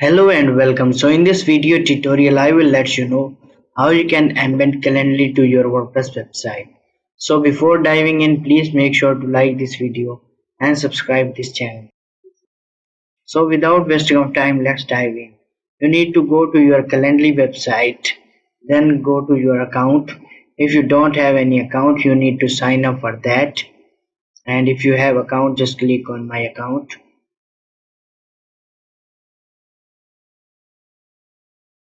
Hello and welcome. So in this video tutorial, I will let you know how you can embed Calendly to your WordPress website. So before diving in, please make sure to like this video and subscribe this channel. So without wasting of time, let's dive in. You need to go to your Calendly website, then go to your account. If you don't have any account, you need to sign up for that. And if you have account, just click on my account.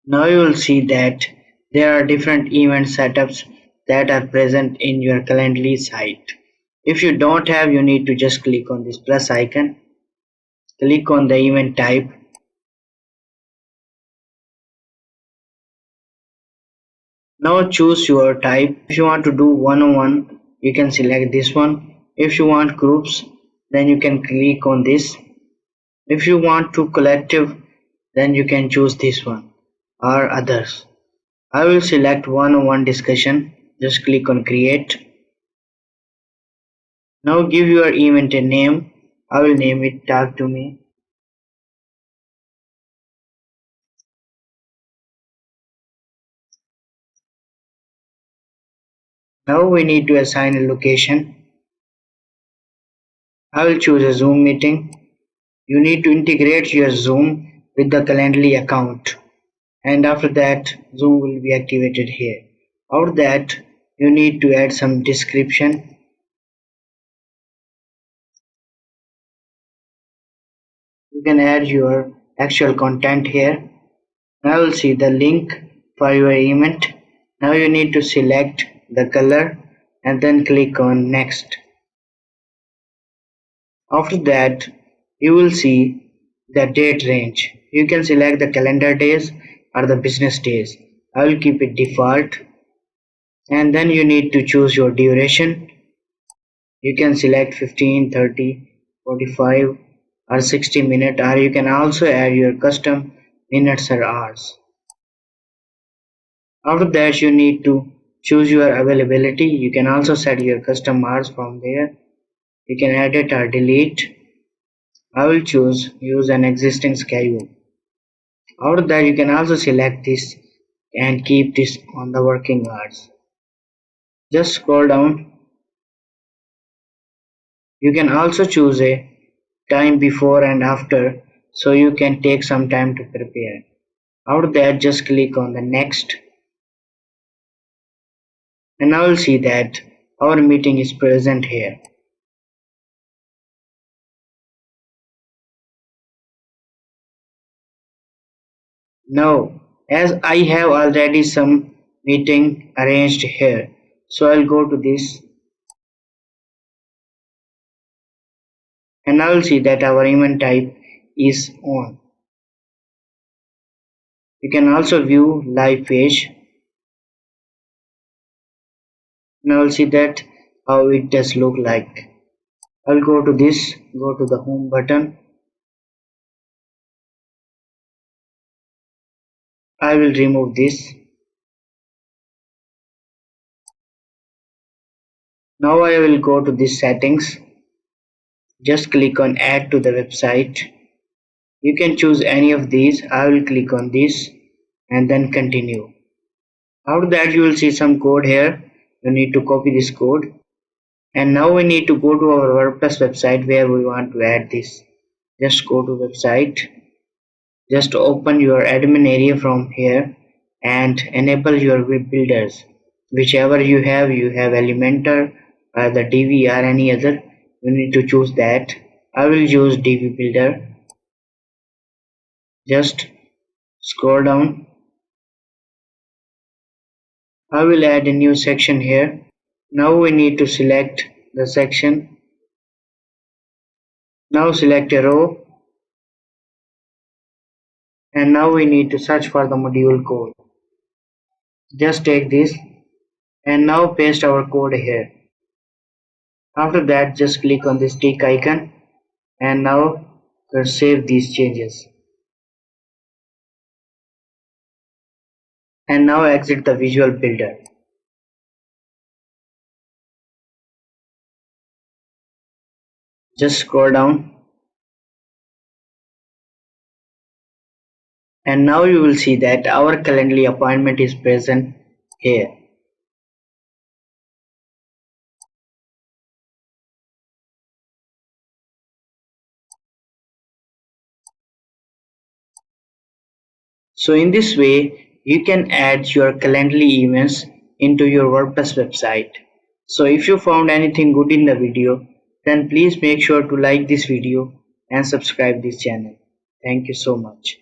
Now you will see that there are different event setups that are present in your Calendly site. If you don't have, you need to just click on this plus icon, click on the event type. Now choose your type. If you want to do one-on-one, you can select this one. If you want groups, then you can click on this. If you want to collective, then you can choose this one or others. I will select one-on-one discussion. Just click on create. Now give your event a name. I will name it Talk to Me. Now we need to assign a location. I will choose a Zoom meeting. You need to integrate your Zoom with the Calendly account, and after that Zoom will be activated here. After that you need to add some description. You can add your actual content here. Now you'll see the link for your event. Now you need to select the color and then click on next. After that you will see the date range. You can select the calendar days or the business days. I will keep it default, and then you need to choose your duration. You can select 15, 30, 45 or 60 minutes, or you can also add your custom minutes or hours. After that you need to choose your availability. You can also set your custom hours from there. You can edit or delete. I will choose use an existing schedule. After that you can also select this and keep this on the working hours. Just scroll down. You can also choose a time before and after, so you can take some time to prepare. After that just click on the next, and now you'll see that our meeting is present here. Now as I have already some meeting arranged here, so I'll go to this, and now you'll see that our event type is on. You can also view live page. Now you'll see that how it does look like. I'll go to this, go to the home button. I will remove this. Now I will go to this settings. Just click on add to the website. You can choose any of these. I will click on this and then continue. After that you will see some code here. You need to copy this code. And now we need to go to our WordPress website where we want to add this. Just go to website. Just open your admin area from here and enable your web builders. Whichever you have Elementor or the Divi or any other, you need to choose that. I will use Divi builder. Just scroll down. I will add a new section here. Now we need to select the section. Now select a row, and now we need to search for the module code. Just take this and now paste our code here. After that just click on this tick icon and now save these changes. And now exit the visual builder. Just scroll down. And now you will see that our Calendly appointment is present here. So in this way, you can add your Calendly events into your WordPress website. So if you found anything good in the video, then please make sure to like this video and subscribe this channel. Thank you so much.